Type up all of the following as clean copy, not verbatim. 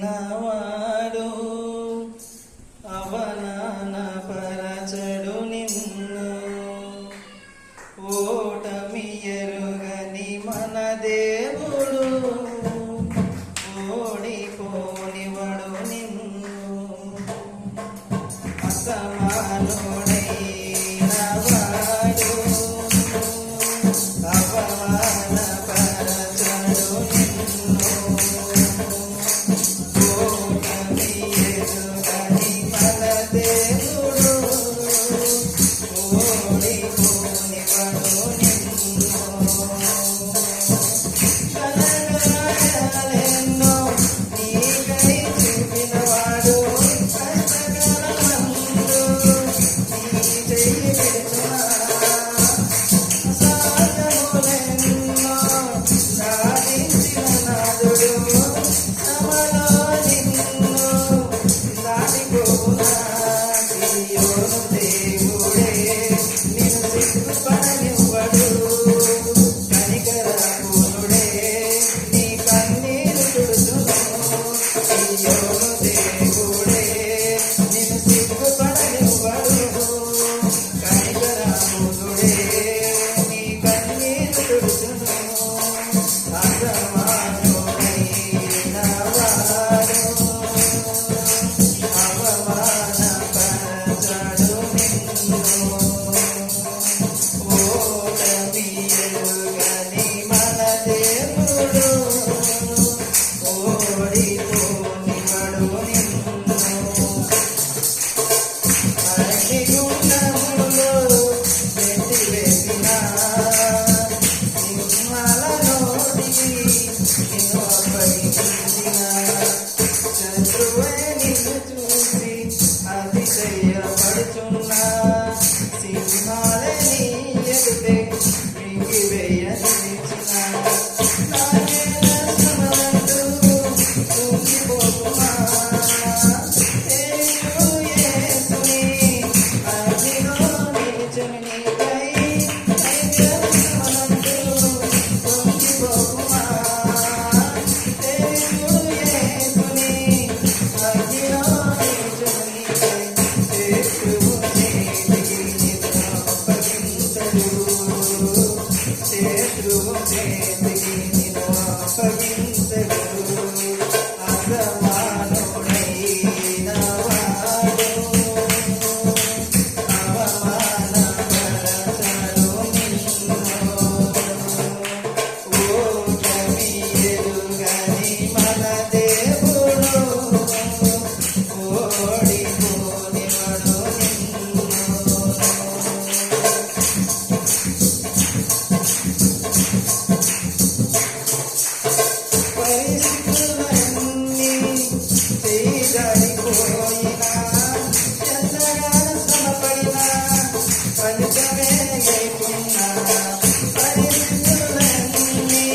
వాడు అవమాన పరచడు నిన్ను. ఓటమి ఎరుగని మన దేవుడు ఓడిపోనివడు నిన్ను. అసమానుడైన వాడు అవమాన పరచడు నిన్ను. ఓటమి ఎరుగని మన దేవుడు ఓడిపోనివడు నిన్ను. కనగాయాలెన్నో నీకై చూపినవాడు కష్టకాలమందు నీ చెయ్యి విడుచునా. అసాధ్యములెన్నో సాధించిన నాథుడు శ్రమలో నిన్ను దాటిపోవునా. సియోను దేవుడే నిన్ను సిగ్గుపడనివ్వడు. కనికరపూర్ణుడే నీ కన్నీరు తుడుచును. సియోను దేవుడే నిన్ను సిగ్గుపడనివ్వడు. కనికరపూర్ణుడే నీ కన్నీరు తుడుచును. అసమానుడైన వాడు అవమాన పరచడు నిన్ను. ఓటమి ఎరుగని మన దేవుడు ఓడిపోనివడు నిన్ను. అగ్నిగుండములో నెట్టివేసిన సింహాల నోటికి నిన్ను అప్పగించిన శత్రువే నిన్ను చూసి అతిశయపడుచున్నా. సింహాలే నీ ఎదుటే మింగివేయ నిలిచిన. నాకేల శ్రమలంటూ కుంగిపోకుమా. యేసుని అగ్నిలో నిలిచెను నీకై. నాకేల శ్రమలంటూ కుంగిపోకుమా. యేసుని అగ్నిలో నిలిచెను నీకై. శత్రువు చేతికి నిన్ను అప్పగించడు. శత్రువు చేతికి నిన్ను అప్పగించడు. అసమానుడైన వాడు అవమాన పరచడు నిన్ను. ఓటమి ఎరుగని మన దేవుడు ఓడిపోనివడు నిన్ను. పరిస్థితులన్నీ చేజారిపోయినా ఎంతగానో శ్రమపడినా ఫలితమే లేకున్నా. పరిస్థితులన్నీ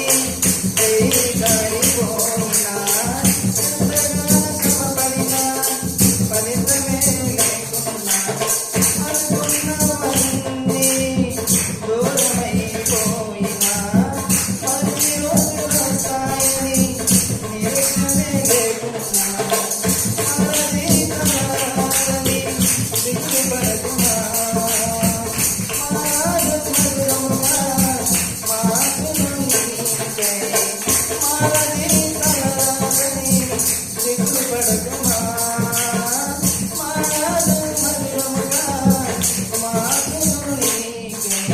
చేజారిపోయినా ఎంతగానో శ్రమపడినా ఫలితమే లేకున్నా. అనుకున్నవన్నీ దూరమైపోయినా మంచి రోజులు వస్తాయని నిరీక్షణే లేకున్నా. ఆరాధించమని సిగ్గుపడకుమా. మారాజు మధురముగా మాకును నీకై. ఆరాధించమని సిగ్గుపడకుమా. మారాజు మధురముగా మాకును నీకై.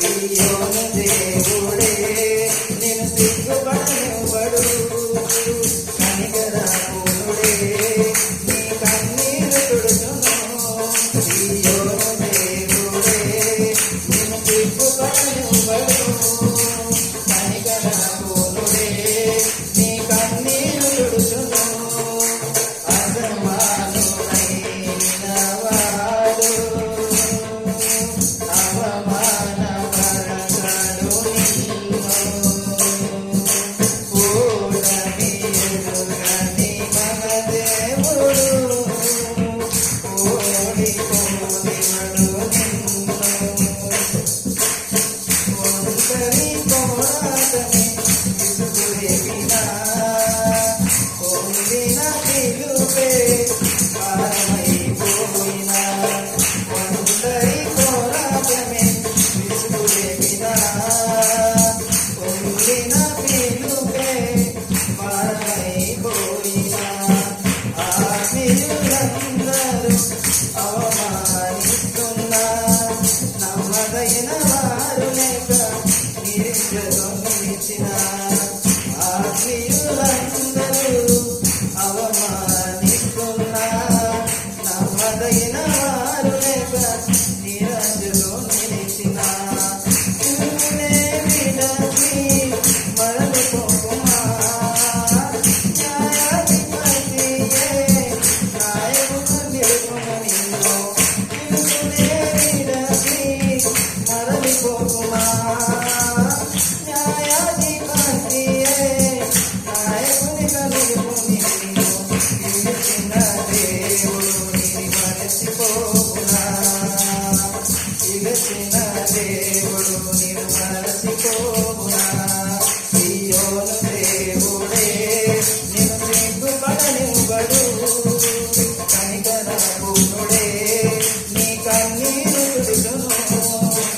సియోను దేవుడే నిన్ను సిగ్గుపడనివ్వడు. కనికరపూర్ణుడే నీ కన్నీరు తుడుచును. సియోను దేవుడే నిన్ను సిగ్గుపడనివ్వడు. కనికరపూర్ణుడే నీ కన్నీరు తుడుచును. అసమానుడైన వాడు అవమాన పరచడు నిన్ను. ఓటమి ఎరుగని మన దేవుడు ఓడిపో అవమానిస్తున్నా నమ్మదైన వారు లేక నిరీక్షతో నిలిచిన ఆత్మీయులందరూ అవమానిస్తున్నా నమ్మదైన వారు లేక నిరాశలో నిలిచిన చూనే విడచి మరలిపోకుమా న్యాయాధిపతియే నాయకుడు నిలుపును నిన్ను చూనే విడచి మరలిపోకుమా న్యాయాధిపతియే నాయకునిగా నిలుపును నిన్ను పిలిచిన దేవుడు నిన్ను మరచిపోకునా పిలిచిన దేవుడు నిన్ను మరచిపోకునా సియోను దేవుడే నిన్ను సిగ్గుపడనివ్వడు కనికరపూర్ణుడే నీ కన్నీరు తుడుచును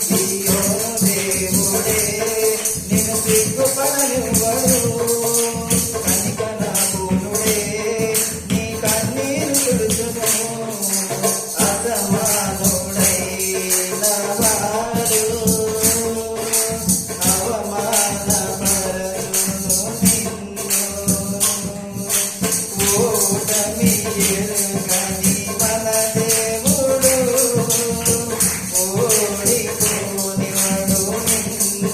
సియోను దేవుడే నిన్ను సిగ్గుపడనివ్వడు కనికరపూర్ణుడే నీ కన్నీరు తుడుచును అసమానుడైన వాడు అవమానపరచును నిన్ను ఓటమి ఎరుగని మన దేవుడు ఓడిపోనివాడు నిన్ను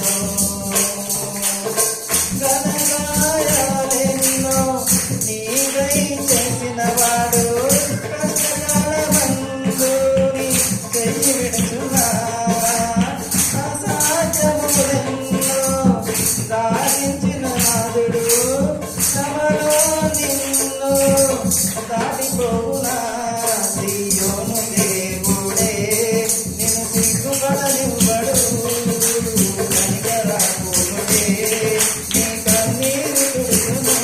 ఘనకార్యాలెన్నో నీవై చేసినవాడు కష్టకాలమందు నీ చెయ్యి విడుచునా అసాధ్యములెన్నో సాధించిన నాదుడు శ్రమలో నిన్ను దాటిపోవునా సియోను దేవుడే నిన్ను సిగ్గుపడనివ్వడు కనికరపూర్ణుడే నీ కన్నీరు తుడుచును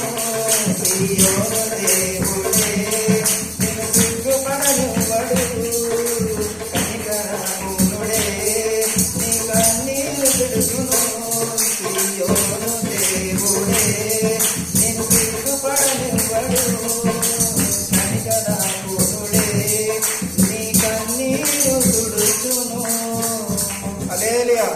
సియోను దేవుడే నిన్ను సిగ్గుపడనివ్వడు కనికరపూర్ణుడే నీ కన్నీరు తుడుచును సియోను దేవుడే నిన్ను సిగ్గుపడనివ్వడు కనికరపూర్ణుడే నీ కన్నీరు తుడుచును. హల్లెలూయా.